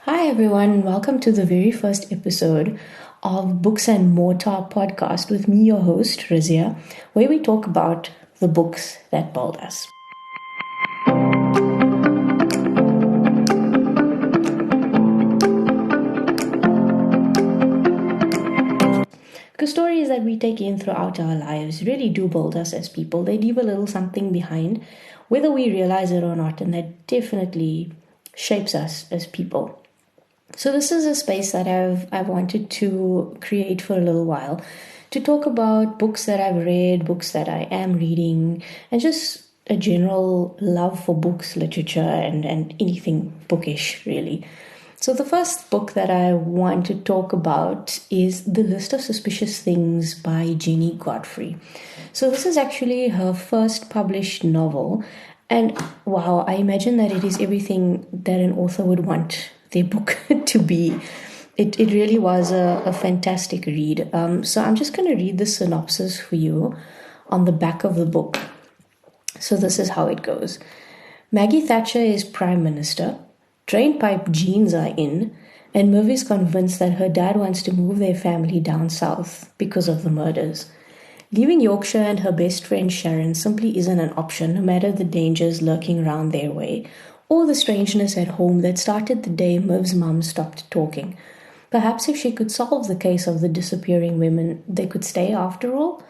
Hi everyone, welcome to the very first episode of Books and More Talk podcast with me, your host, Razia, where we talk about the books that build us. Because stories that we take in throughout our lives really do build us as people. They leave a little something behind, whether we realize it or not, and that definitely shapes us as people. So this is a space that I've wanted to create for a little while to talk about books that I've read, books that I am reading, and just a general love for books, literature, and anything bookish, really. So the first book that I want to talk about is The List of Suspicious Things by Jennie Godfrey. So this is actually her first published novel, and wow, I imagine that it is everything that an author would want their book to be. It really was a fantastic read. So I'm just going to read the synopsis for you on the back of the book. So this is how it goes. Maggie Thatcher is Prime Minister, drainpipe jeans are in, and Miv is convinced that her dad wants to move their family down south because of the murders. Leaving Yorkshire and her best friend Sharon simply isn't an option, no matter the dangers lurking around their way, or the strangeness at home that started the day Miv's mum stopped talking. Perhaps if she could solve the case of the disappearing women, they could stay after all?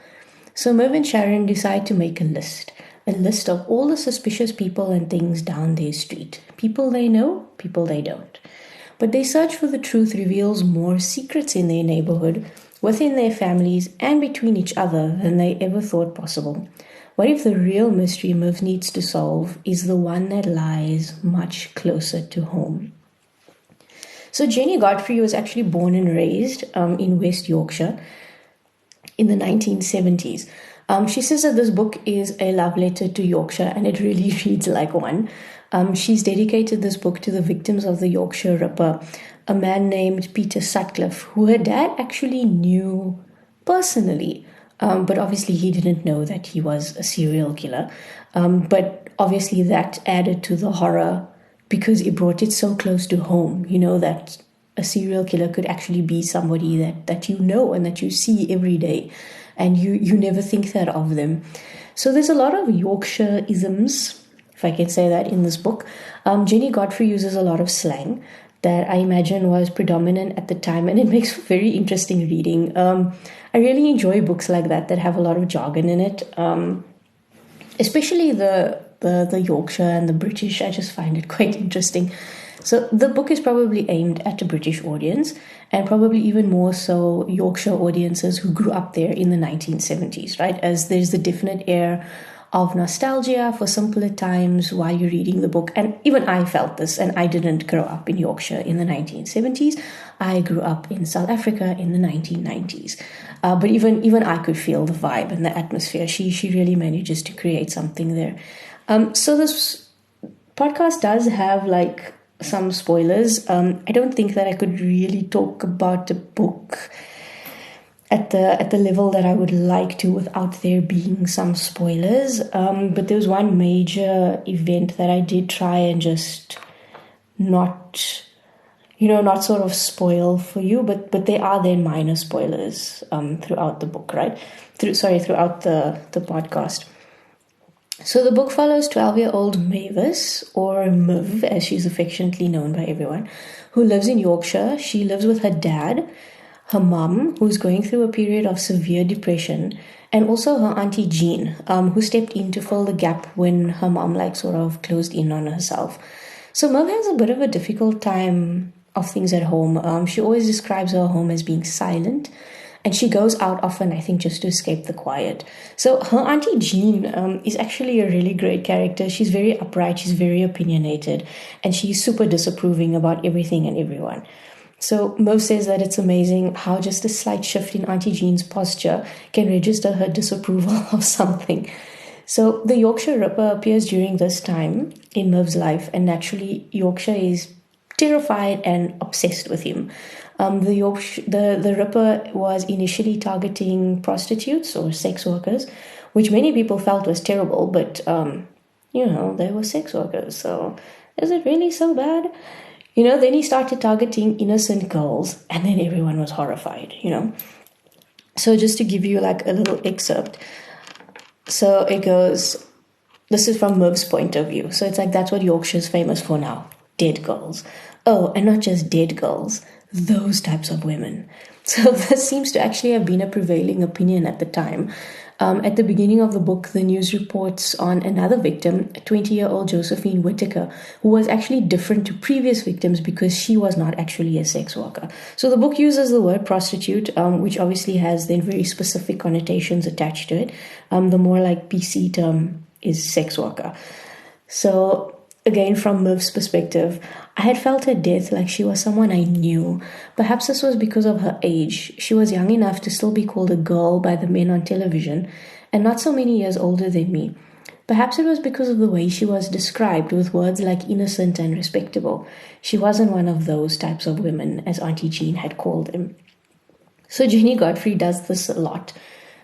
So Miv and Sharon decide to make a list of all the suspicious people and things down their street. People they know, people they don't. But their search for the truth reveals more secrets in their neighbourhood, within their families, and between each other than they ever thought possible. What if the real mystery Miv needs to solve is the one that lies much closer to home? So Jennie Godfrey was actually born and raised in West Yorkshire in the 1970s. She says that this book is a love letter to Yorkshire, and it really reads like one. She's dedicated this book to the victims of the Yorkshire Ripper, a man named Peter Sutcliffe, who her dad actually knew personally. But obviously he didn't know that he was a serial killer. But obviously that added to the horror because it brought it so close to home, that a serial killer could actually be somebody that you know and that you see every day, and you never think that of them. So there's a lot of Yorkshire isms, if I can say that, in this book. Jennie Godfrey uses a lot of slang that I imagine was predominant at the time, and it makes very interesting reading. I really enjoy books like that have a lot of jargon in it, especially the Yorkshire and the British. I just find it quite interesting. So the book is probably aimed at a British audience, and probably even more so Yorkshire audiences who grew up there in the 1970s, right? As there's the definite air of nostalgia for simpler times while you're reading the book. And even I felt this, and I didn't grow up in Yorkshire in the 1970s. I grew up in South Africa in the 1990s. But even I could feel the vibe and the atmosphere. She really manages to create something there. So this podcast does have some spoilers. I don't think that I could really talk about the book at the level that I would like to without there being some spoilers. But there was one major event that I did try and just not sort of spoil for you, but there are then minor spoilers throughout the book, right? Throughout the podcast. So the book follows 12-year-old Mavis, or Miv, as she's affectionately known by everyone, who lives in Yorkshire. She lives with her dad, her mum, who's going through a period of severe depression, and also her auntie Jean, who stepped in to fill the gap when her mum sort of closed in on herself. So Miv has a bit of a difficult time of things at home. She always describes her home as being silent, and she goes out often, I think, just to escape the quiet. So her auntie Jean is actually a really great character. She's very upright, she's very opinionated, and she's super disapproving about everything and everyone. So Mo says that it's amazing how just a slight shift in Auntie Jean's posture can register her disapproval of something. So the Yorkshire Ripper appears during this time in Miv's life, and naturally Yorkshire is terrified and obsessed with him. The Ripper was initially targeting prostitutes or sex workers, which many people felt was terrible, but they were sex workers, so is it really so bad? Then he started targeting innocent girls, and then everyone was horrified. So just to give you like a little excerpt. So it goes, this is from Miv's point of view. So it's like, that's what Yorkshire's famous for now. Dead girls. Oh, and not just dead girls, those types of women. So this seems to actually have been a prevailing opinion at the time. At the beginning of the book, the news reports on another victim, 20-year-old Josephine Whittaker, who was actually different to previous victims because she was not actually a sex worker. So the book uses the word prostitute, which obviously has then very specific connotations attached to it. The more like PC term is sex worker. So again, from Miv's perspective, I had felt her death like she was someone I knew. Perhaps this was because of her age. She was young enough to still be called a girl by the men on television, and not so many years older than me. Perhaps it was because of the way she was described, with words like innocent and respectable. She wasn't one of those types of women, as Auntie Jean had called them. So Jennie Godfrey does this a lot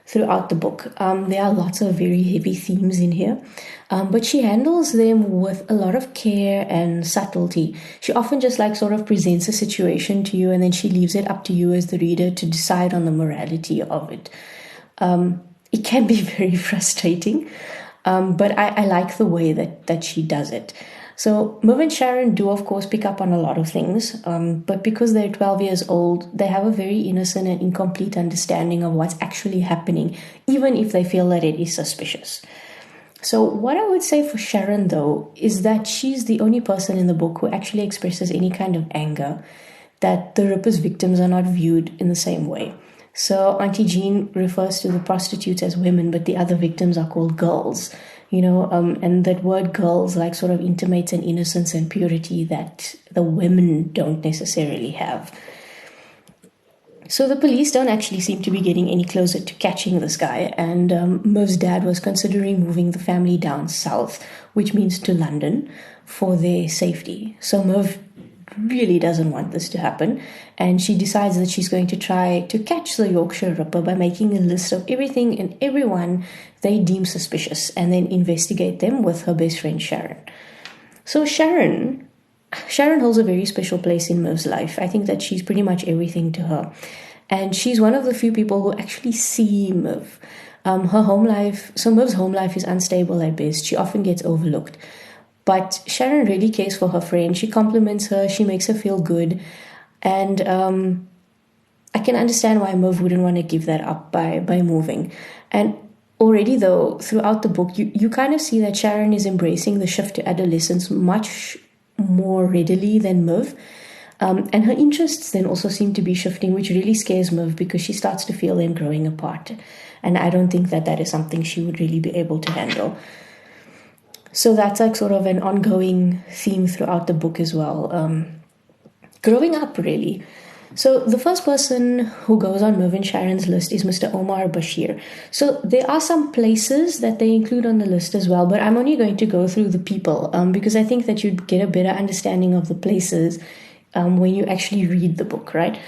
throughout the book. There are lots of very heavy themes in here, but she handles them with a lot of care and subtlety. She often just like sort of presents a situation to you, and then she leaves it up to you as the reader to decide on the morality of it. It can be very frustrating, but I like the way that she does it. So Miv and Sharon do, of course, pick up on a lot of things, but because they're 12 years old, they have a very innocent and incomplete understanding of what's actually happening, even if they feel that it is suspicious. So what I would say for Sharon, though, is that she's the only person in the book who actually expresses any kind of anger that the Ripper's victims are not viewed in the same way. So Auntie Jean refers to the prostitutes as women, but the other victims are called girls. And that word girls like sort of intimates an innocence and purity that the women don't necessarily have. So the police don't actually seem to be getting any closer to catching this guy, and Miv's dad was considering moving the family down south, which means to London, for their safety. So Miv really doesn't want this to happen, and she decides that she's going to try to catch the Yorkshire Ripper by making a list of everything and everyone they deem suspicious, and then investigate them with her best friend Sharon. So Sharon holds a very special place in Miv's life. I think that she's pretty much everything to her, and she's one of the few people who actually see Miv. Her home life, so Miv's home life is unstable at best. She often gets overlooked. But Sharon really cares for her friend. She compliments her. She makes her feel good. And I can understand why Miv wouldn't want to give that up by moving. And already, though, throughout the book, you kind of see that Sharon is embracing the shift to adolescence much more readily than Miv. And her interests then also seem to be shifting, which really scares Miv because she starts to feel them growing apart. And I don't think that is something she would really be able to handle. So that's like sort of an ongoing theme throughout the book as well. Growing up, really. So the first person who goes on Miv and Sharon's list is Mr. Omar Bashir. So there are some places that they include on the list as well, but I'm only going to go through the people because I think that you'd get a better understanding of the places when you actually read the book, right?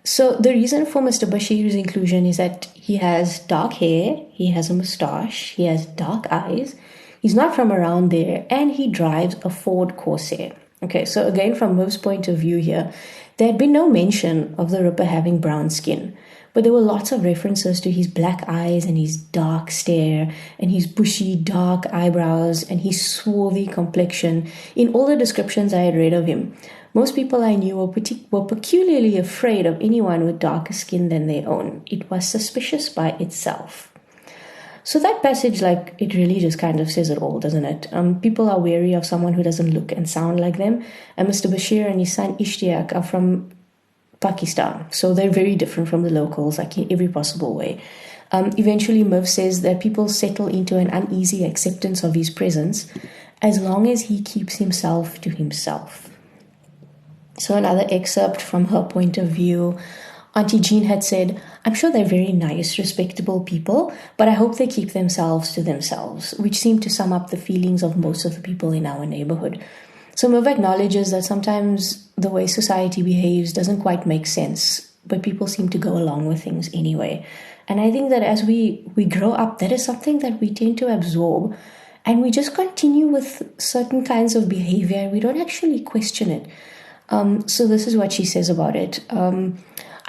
So the reason for Mr. Bashir's inclusion is that he has dark hair, he has a moustache, he has dark eyes, he's not from around there, and he drives a Ford Corsair. Okay, so again, from Miv's point of view here, there had been no mention of the Ripper having brown skin, but there were lots of references to his black eyes and his dark stare and his bushy dark eyebrows and his swarthy complexion in all the descriptions I had read of him. Most people I knew were peculiarly afraid of anyone with darker skin than their own. It was suspicious by itself. So that passage, it really just kind of says it all, doesn't it? People are wary of someone who doesn't look and sound like them. And Mr. Bashir and his son Ishtiaq are from Pakistan. So they're very different from the locals, in every possible way. Eventually, Miv says that people settle into an uneasy acceptance of his presence as long as he keeps himself to himself. So another excerpt from her point of view. Auntie Jean had said, "I'm sure they're very nice, respectable people, but I hope they keep themselves to themselves," which seemed to sum up the feelings of most of the people in our neighbourhood. So Miv acknowledges that sometimes the way society behaves doesn't quite make sense, but people seem to go along with things anyway. And I think that as we grow up, that is something that we tend to absorb, and we just continue with certain kinds of behavior, and we don't actually question it. So this is what she says about it.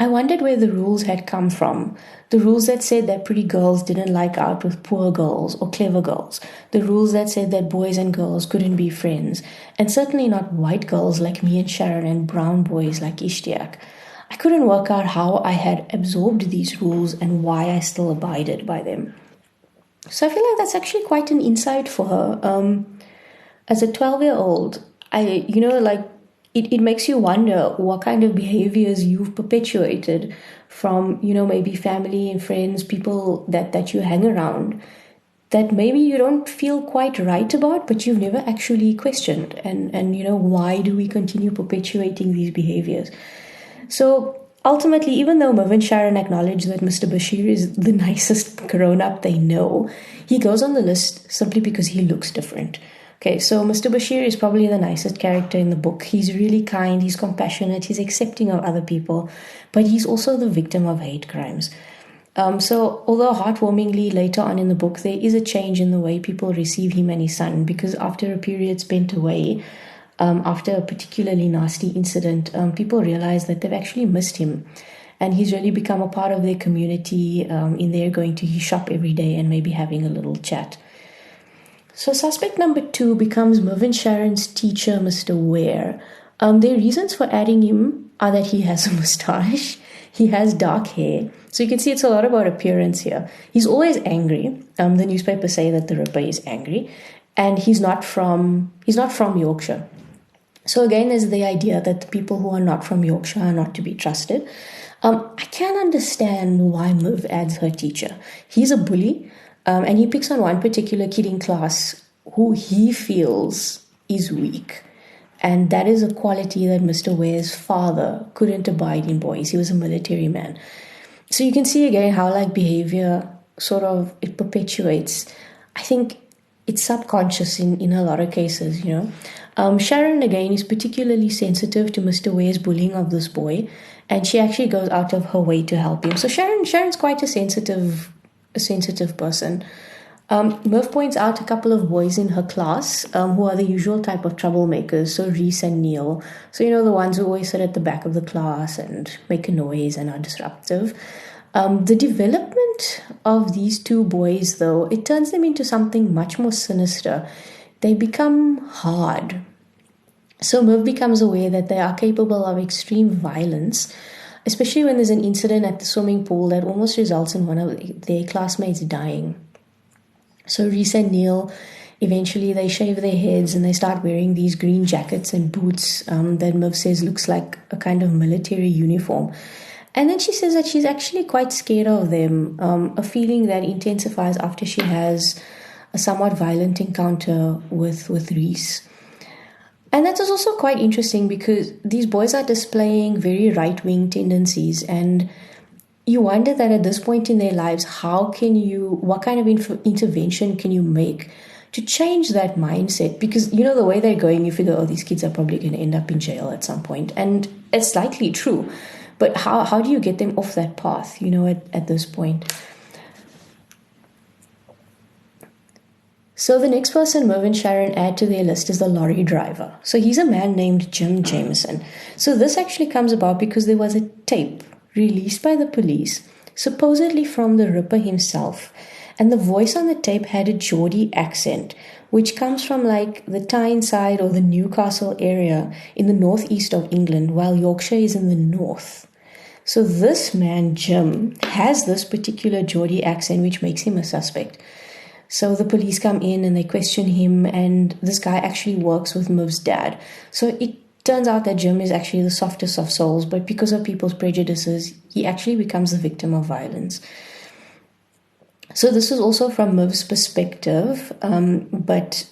I wondered where the rules had come from. The rules that said that pretty girls didn't like out with poor girls or clever girls. The rules that said that boys and girls couldn't be friends. And certainly not white girls like me and Sharon and brown boys like Ishtiak. I couldn't work out how I had absorbed these rules and why I still abided by them. So I feel like that's actually quite an insight for her. As a 12-year-old, it makes you wonder what kind of behaviors you've perpetuated from, maybe family and friends, people that you hang around, that maybe you don't feel quite right about, but you've never actually questioned. And why do we continue perpetuating these behaviors? So ultimately, even though Miv and Sharon acknowledge that Mr. Bashir is the nicest grown-up they know, he goes on the list simply because he looks different. Okay, so Mr. Bashir is probably the nicest character in the book. He's really kind, he's compassionate, he's accepting of other people, but he's also the victim of hate crimes. So although heartwarmingly later on in the book, there is a change in the way people receive him and his son, because after a period spent away, after a particularly nasty incident, people realize that they've actually missed him. And he's really become a part of their community, in there going to his shop every day and maybe having a little chat. So suspect number 2 becomes Miv and Sharon's teacher, Mr. Ware. Their reasons for adding him are that he has a moustache, he has dark hair. So you can see it's a lot about appearance here. He's always angry. The newspapers say that the Ripper is angry. And he's not from Yorkshire. So again, there's the idea that the people who are not from Yorkshire are not to be trusted. I can understand why Miv adds her teacher. He's a bully. And he picks on one particular kid in class who he feels is weak. And that is a quality that Mr. Ware's father couldn't abide in boys. He was a military man. So you can see again how behavior it perpetuates. I think it's subconscious in a lot of cases, Sharon again is particularly sensitive to Mr. Ware's bullying of this boy. And she actually goes out of her way to help him. So Sharon's quite a sensitive person. Merv points out a couple of boys in her class who are the usual type of troublemakers. So Reese and Neil. So, the ones who always sit at the back of the class and make a noise and are disruptive. The development of these two boys, though, it turns them into something much more sinister. They become hard. So Merv becomes aware that they are capable of extreme violence, especially when there's an incident at the swimming pool that almost results in one of their classmates dying. So Reese and Neil, eventually they shave their heads and they start wearing these green jackets and boots that Miv says looks like a kind of military uniform. And then she says that she's actually quite scared of them, a feeling that intensifies after she has a somewhat violent encounter with Reese. And that is also quite interesting because these boys are displaying very right-wing tendencies, and you wonder that at this point in their lives, what kind of intervention can you make to change that mindset? Because, the way they're going, you figure, these kids are probably going to end up in jail at some point. And it's likely true. But how do you get them off that path, at this point? So the next person Miv and Sharon add to their list is the lorry driver. So he's a man named Jim Jameson. So this actually comes about because there was a tape released by the police, supposedly from the Ripper himself. And the voice on the tape had a Geordie accent, which comes from the Tyneside or the Newcastle area in the northeast of England, while Yorkshire is in the north. So this man, Jim, has this particular Geordie accent, which makes him a suspect. So the police come in and they question him, and this guy actually works with Miv's dad. So it turns out that Jim is actually the softest of souls, but because of people's prejudices, he actually becomes the victim of violence. So this is also from Miv's perspective, but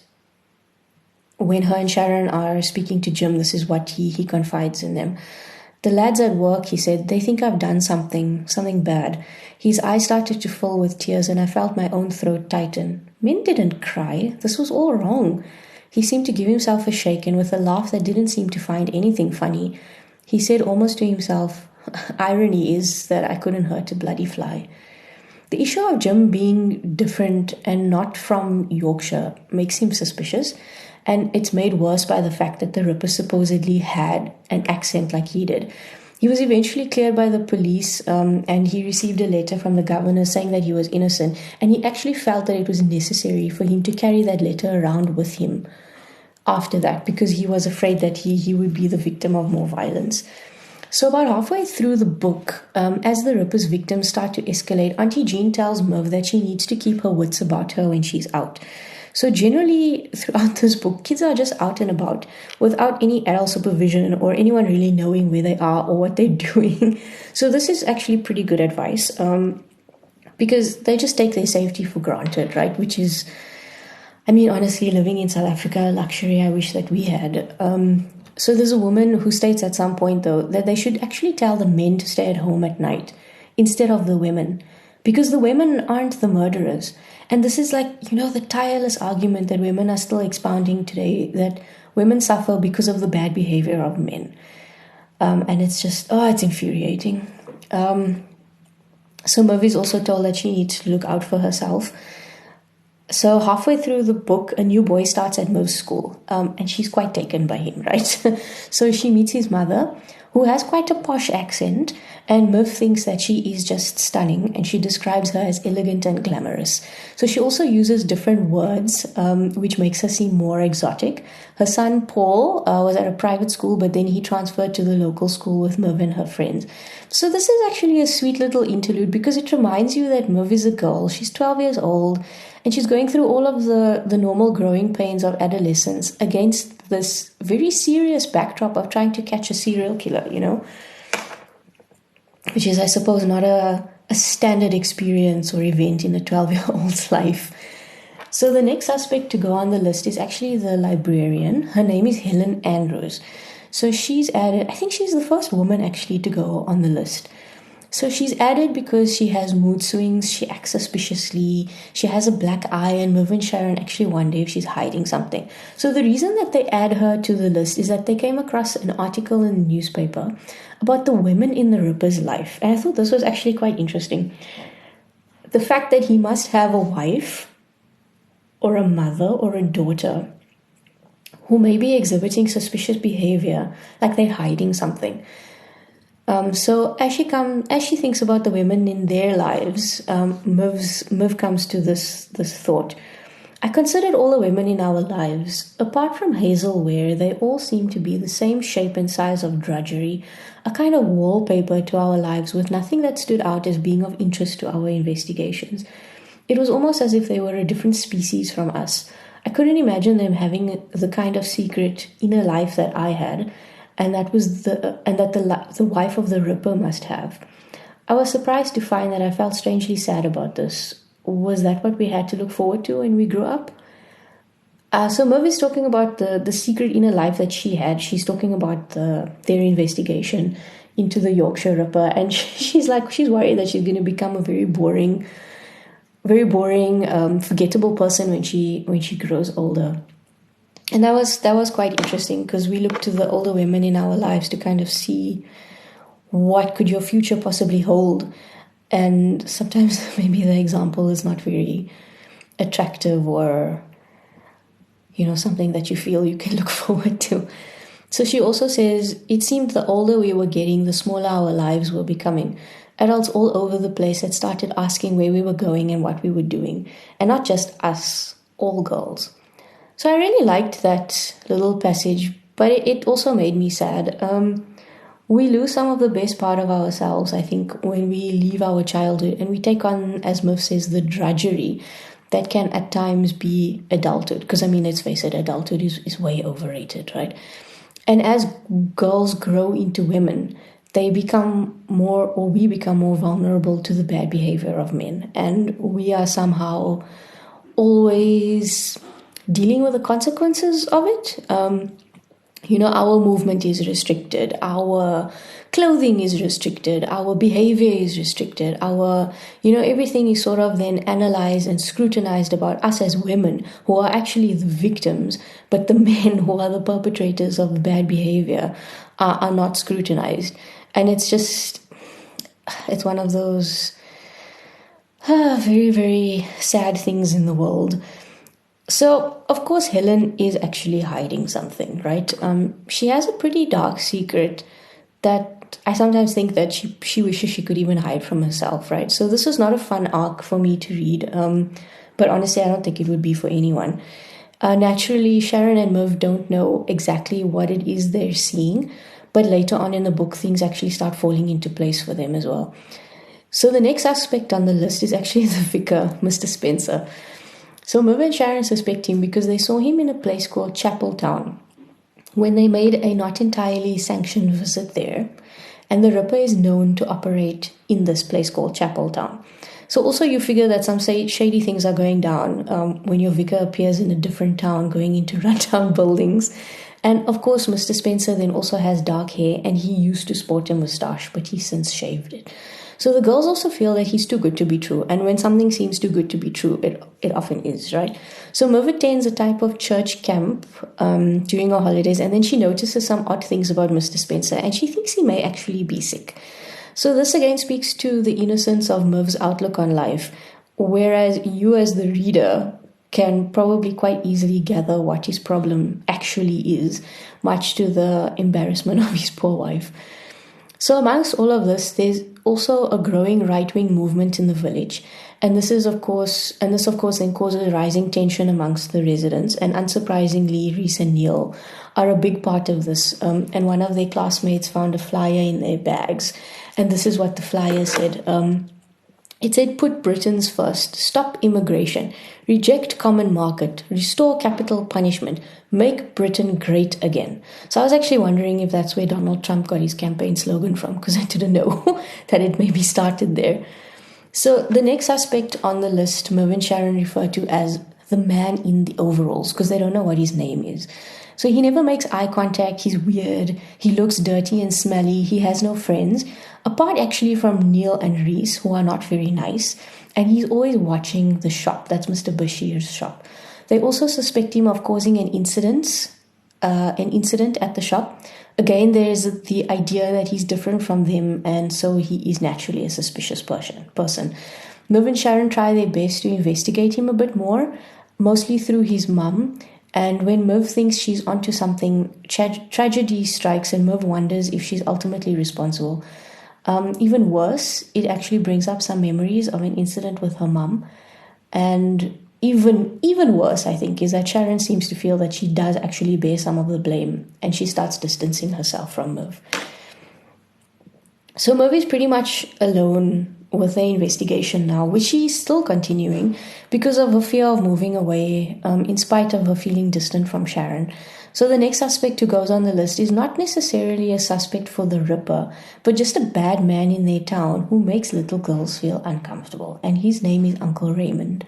when her and Sharon are speaking to Jim, this is what he confides in them. The lads at work, he said, they think I've done something bad. His eyes started to fill with tears and I felt my own throat tighten. Men didn't cry. This was all wrong. He seemed to give himself a shake, and with a laugh that didn't seem to find anything funny, he said almost to himself, irony is that I couldn't hurt a bloody fly. The issue of Jim being different and not from Yorkshire makes him suspicious. And it's made worse by the fact that the Ripper supposedly had an accent like he did. He was eventually cleared by the police, and he received a letter from the governor saying that he was innocent. And he actually felt that it was necessary for him to carry that letter around with him after that, because he was afraid that he would be the victim of more violence. So about halfway through the book, as the Ripper's victims start to escalate, Auntie Jean tells Miv that she needs to keep her wits about her when she's out. So generally, throughout this book, kids are just out and about without any adult supervision or anyone really knowing where they are or what they're doing. So this is actually pretty good advice, because they just take their safety for granted, right? Which is, I mean, honestly, living in South Africa, a luxury I wish that we had. So there's a woman who states at some point, though, that they should actually tell the men to stay at home at night instead of the women, because the women aren't the murderers. And this is like, the tireless argument that women are still expounding today, that women suffer because of the bad behavior of men. And it's just, it's infuriating. So Miv is also told that she needs to look out for herself. So halfway through the book, a new boy starts at Miv's school, and she's quite taken by him, right? So she meets his mother, who has quite a posh accent, and Miv thinks that she is just stunning, and she describes her as elegant and glamorous. So she also uses different words, which makes her seem more exotic. Her son, Paul, was at a private school, but then he transferred to the local school with Miv and her friends. So this is actually a sweet little interlude, because it reminds you that Miv is a girl. She's 12 years old, and she's going through all of the normal growing pains of adolescence against this very serious backdrop of trying to catch a serial killer, which is, I suppose, not a standard experience or event in a 12-year-old's life. So the next suspect to go on the list is actually the librarian. Her name is Helen Andrews. So she's added, I think she's the first woman actually to go on the list. So she's added because she has mood swings, she acts suspiciously, she has a black eye, and Miv and Sharon actually wonder if she's hiding something. So the reason that they add her to the list is that they came across an article in the newspaper about the women in the Ripper's life. And I thought this was actually quite interesting. The fact that he must have a wife or a mother or a daughter who may be exhibiting suspicious behavior, like they're hiding something. So as she thinks about the women in their lives, Miv comes to this thought. I considered all the women in our lives, apart from Hazel Ware, they all seem to be the same shape and size of drudgery, a kind of wallpaper to our lives with nothing that stood out as being of interest to our investigations. It was almost as if they were a different species from us. I couldn't imagine them having the kind of secret inner life that I had, and that the wife of the Ripper must have. I was surprised to find that I felt strangely sad about this. Was that what we had to look forward to when we grew up? So Miv is talking about the secret inner life that she had. She's talking about their investigation into the Yorkshire Ripper, and she's worried that she's going to become a very boring, forgettable person when she grows older. And that was quite interesting, because we look to the older women in our lives to kind of see what could your future possibly hold. And sometimes maybe the example is not very attractive or, something that you feel you can look forward to. So she also says, it seemed the older we were getting, the smaller our lives were becoming. Adults all over the place had started asking where we were going and what we were doing. And not just us, all girls. So I really liked that little passage, but it also made me sad. We lose some of the best part of ourselves, I think, when we leave our childhood and we take on, as Miv says, the drudgery that can at times be adulthood. Because, let's face it, adulthood is way overrated, right? And as girls grow into women, we become more vulnerable to the bad behavior of men. And we are somehow always dealing with the consequences of it. Our movement is restricted, our clothing is restricted, our behavior is restricted, everything is sort of then analyzed and scrutinized about us as women, who are actually the victims, but the men who are the perpetrators of the bad behavior are not scrutinized. And it's one of those very, very sad things in the world. So, of course, Helen is actually hiding something, right? She has a pretty dark secret that I sometimes think that she wishes she could even hide from herself, right? So this is not a fun arc for me to read, but honestly, I don't think it would be for anyone. Naturally, Sharon and Miv don't know exactly what it is they're seeing, but later on in the book, things actually start falling into place for them as well. So the next aspect on the list is actually the vicar, Mr. Spencer. So Miv and Sharon suspect him because they saw him in a place called Chapeltown when they made a not entirely sanctioned visit there. And the Ripper is known to operate in this place called Chapeltown. So also you figure that some shady things are going down when your vicar appears in a different town going into rundown buildings. And of course, Mr. Spencer then also has dark hair and he used to sport a moustache, but he's since shaved it. So the girls also feel that he's too good to be true. And when something seems too good to be true, it often is, right? So Miv attends a type of church camp during her holidays, and then she notices some odd things about Mr. Spencer, and she thinks he may actually be sick. So this again speaks to the innocence of Miv's outlook on life, whereas you as the reader can probably quite easily gather what his problem actually is, much to the embarrassment of his poor wife. So amongst all of this, there's also a growing right-wing movement in the village. And this of course then causes rising tension amongst the residents. And unsurprisingly, Reese and Neil are a big part of this. And one of their classmates found a flyer in their bags. And this is what the flyer said. It said, "Put Britons first, stop immigration, reject common market, restore capital punishment, make Britain great again." So I was actually wondering if that's where Donald Trump got his campaign slogan from, because I didn't know that it maybe started there. So the next aspect on the list, Miv and Sharon refer to as the man in the overalls, because they don't know what his name is. So he never makes eye contact, he's weird, he looks dirty and smelly, he has no friends, apart actually from Neil and Reese, who are not very nice, and he's always watching the shop. That's Mr. Bashir's shop. They also suspect him of causing an incident at the shop. Again, there's the idea that he's different from them, and so he is naturally a suspicious person. Miv and Sharon try their best to investigate him a bit more, mostly through his mum. And when Miv thinks she's onto something, tragedy strikes, and Miv wonders if she's ultimately responsible. Even worse, it actually brings up some memories of an incident with her mum. And even worse, I think, is that Sharon seems to feel that she does actually bear some of the blame, and she starts distancing herself from Miv. So Miv is pretty much alone with the investigation now, which she is still continuing because of her fear of moving away, in spite of her feeling distant from Sharon. So the next suspect who goes on the list is not necessarily a suspect for the Ripper, but just a bad man in their town who makes little girls feel uncomfortable, and his name is Uncle Raymond.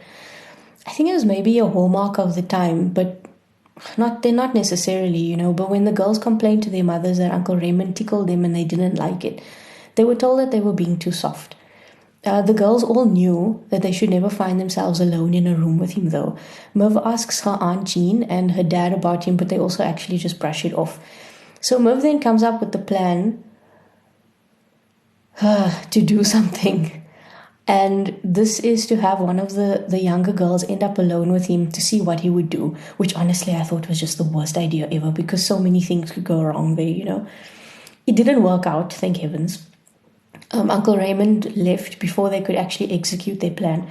I think it was maybe a hallmark of the time, but they're not necessarily, but when the girls complained to their mothers that Uncle Raymond tickled them and they didn't like it, they were told that they were being too soft. The girls all knew that they should never find themselves alone in a room with him, though. Miv asks her Aunt Jean and her dad about him, but they also actually just brush it off. So Miv then comes up with the plan to do something. And this is to have one of the younger girls end up alone with him to see what he would do, which honestly I thought was just the worst idea ever, because so many things could go wrong there, It didn't work out, thank heavens. Uncle Raymond left before they could actually execute their plan.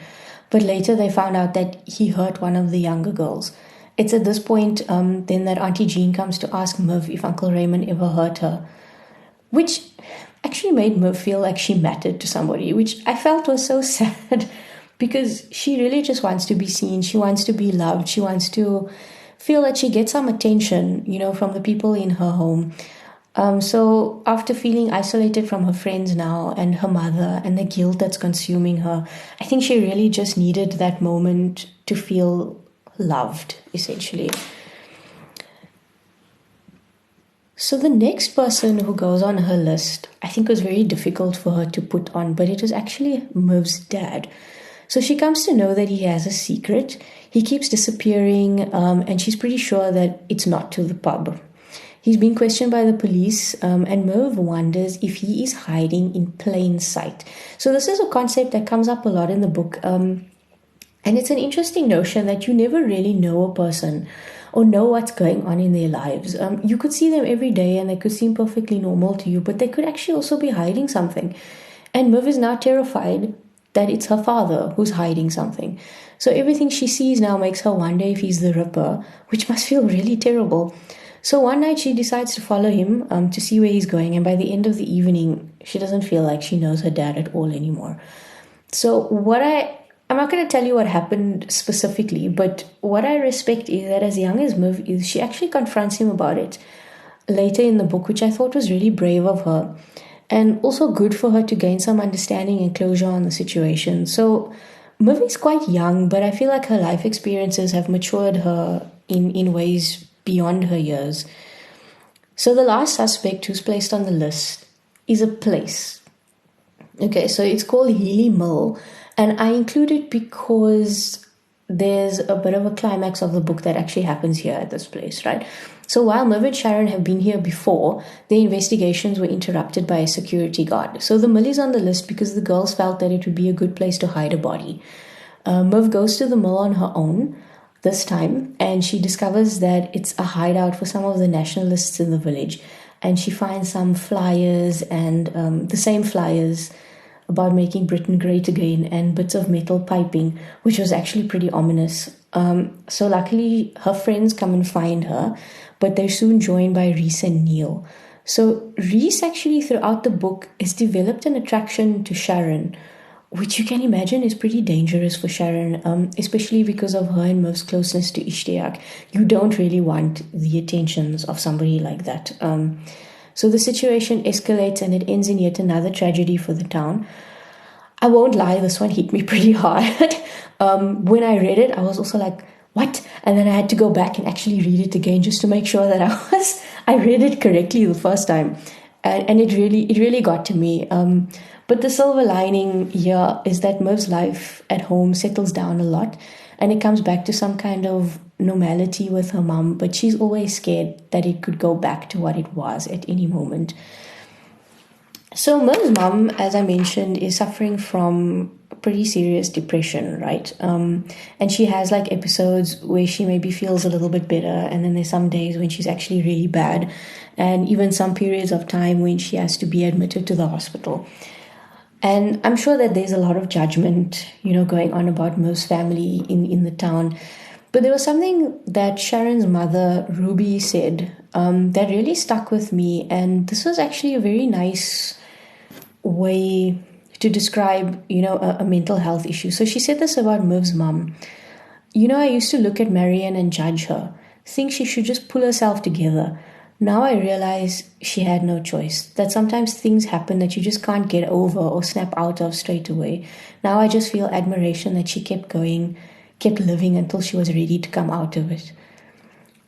But later they found out that he hurt one of the younger girls. It's at this point then that Auntie Jean comes to ask Miv if Uncle Raymond ever hurt her, which actually made Miv feel like she mattered to somebody, which I felt was so sad because she really just wants to be seen. She wants to be loved. She wants to feel that she gets some attention, from the people in her home. So after feeling isolated from her friends now and her mother and the guilt that's consuming her, I think she really just needed that moment to feel loved, essentially. So the next person who goes on her list, I think was very difficult for her to put on, but it was actually Miv's dad. So she comes to know that he has a secret. He keeps disappearing, and she's pretty sure that it's not to the pub. He's been questioned by the police, and Miv wonders if he is hiding in plain sight. So this is a concept that comes up a lot in the book, and And it's an interesting notion that you never really know a person or know what's going on in their lives. You could see them every day and they could seem perfectly normal to you, but they could actually also be hiding something. And Miv is now terrified that it's her father who's hiding something. So everything she sees now makes her wonder if he's the Ripper, which must feel really terrible. So one night she decides to follow him to see where he's going, and by the end of the evening, she doesn't feel like she knows her dad at all anymore. So I'm not going to tell you what happened specifically, but what I respect is that as young as Miv is, she actually confronts him about it later in the book, which I thought was really brave of her. And also good for her to gain some understanding and closure on the situation. So Miv is quite young, but I feel like her life experiences have matured her in ways beyond her years. So the last suspect who's placed on the list is a place. Okay, so it's called Healy Mill, and I include it because there's a bit of a climax of the book that actually happens here at this place, right? So while Miv and Sharon have been here before, their investigations were interrupted by a security guard. So the mill is on the list because the girls felt that it would be a good place to hide a body. Miv goes to the mill on her own this time, and she discovers that it's a hideout for some of the nationalists in the village. And she finds some flyers and the same flyers about making Britain great again and bits of metal piping, which was actually pretty ominous. So luckily her friends come and find her, but they're soon joined by Reese and Neil. So Reese actually throughout the book has developed an attraction to Sharon, which you can imagine is pretty dangerous for Sharon, especially because of her and Miv's closeness to Ishtiaq. You don't really want the attentions of somebody like that. So the situation escalates and it ends in yet another tragedy for the town. I won't lie, this one hit me pretty hard. When I read it, I was also like, what? And then I had to go back and actually read it again just to make sure that I read it correctly the first time. And it really got to me. But the silver lining here is that Miv's life at home settles down a lot and it comes back to some kind of normality with her mum, but she's always scared that it could go back to what it was at any moment. So Miv's mum, as I mentioned, is suffering from pretty serious depression, right? And she has like episodes where she maybe feels a little bit better, and then there's some days when she's actually really bad, and even some periods of time when she has to be admitted to the hospital. And I'm sure that there's a lot of judgment, going on about Miv's family in the town. But there was something that Sharon's mother, Ruby, said that really stuck with me. And this was actually a very nice way to describe, a mental health issue. So she said this about Miv's mum. I used to look at Marianne and judge her, think she should just pull herself together. Now I realize she had no choice, that sometimes things happen that you just can't get over or snap out of straight away. Now I just feel admiration that she kept going, kept living until she was ready to come out of it.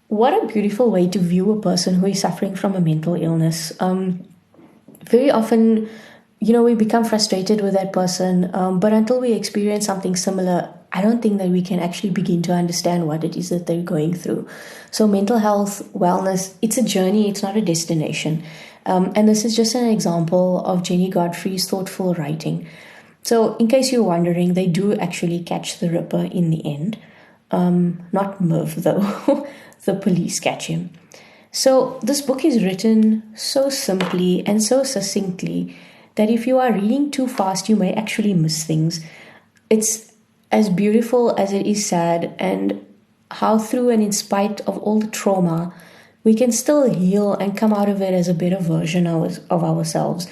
What a beautiful way to view a person who is suffering from a mental illness. Very often, we become frustrated with that person, but until we experience something similar, I don't think that we can actually begin to understand what it is that they're going through. So mental health, wellness, it's a journey, it's not a destination. And this is just an example of Jennie Godfrey's thoughtful writing. So in case you're wondering, they do actually catch the Ripper in the end. Not Miv, though. The police catch him. So this book is written so simply and so succinctly that if you are reading too fast, you may actually miss things. It's as beautiful as it is sad, and how through and in spite of all the trauma, we can still heal and come out of it as a better version of ourselves.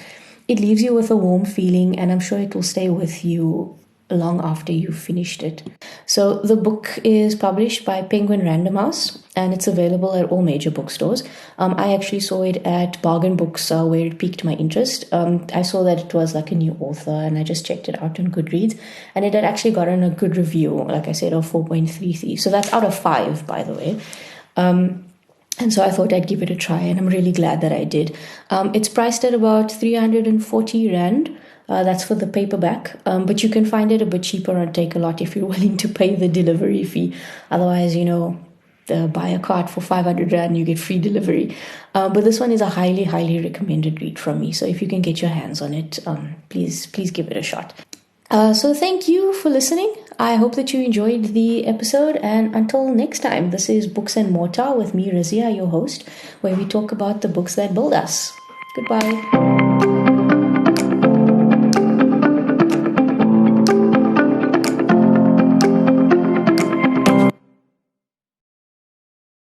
It leaves you with a warm feeling, and I'm sure it will stay with you long after you've finished it. So the book is published by Penguin Random House, and it's available at all major bookstores. I actually saw it at Bargain Books where it piqued my interest. I saw that it was like a new author, and I just checked it out on Goodreads, and it had actually gotten a good review, like I said, of 4.33. So that's out of 5, by the way. And so I thought I'd give it a try, and I'm really glad that I did. It's priced at about 340 Rand. That's for the paperback, but you can find it a bit cheaper on Take-A-Lot if you're willing to pay the delivery fee. Otherwise, buy a cart for 500 Rand, you get free delivery. But this one is a highly, highly recommended read from me. So if you can get your hands on it, please give it a shot. So thank you for listening. I hope that you enjoyed the episode, and until next time, this is Books and Mortar with me, Razia, your host, where we talk about the books that build us. Goodbye.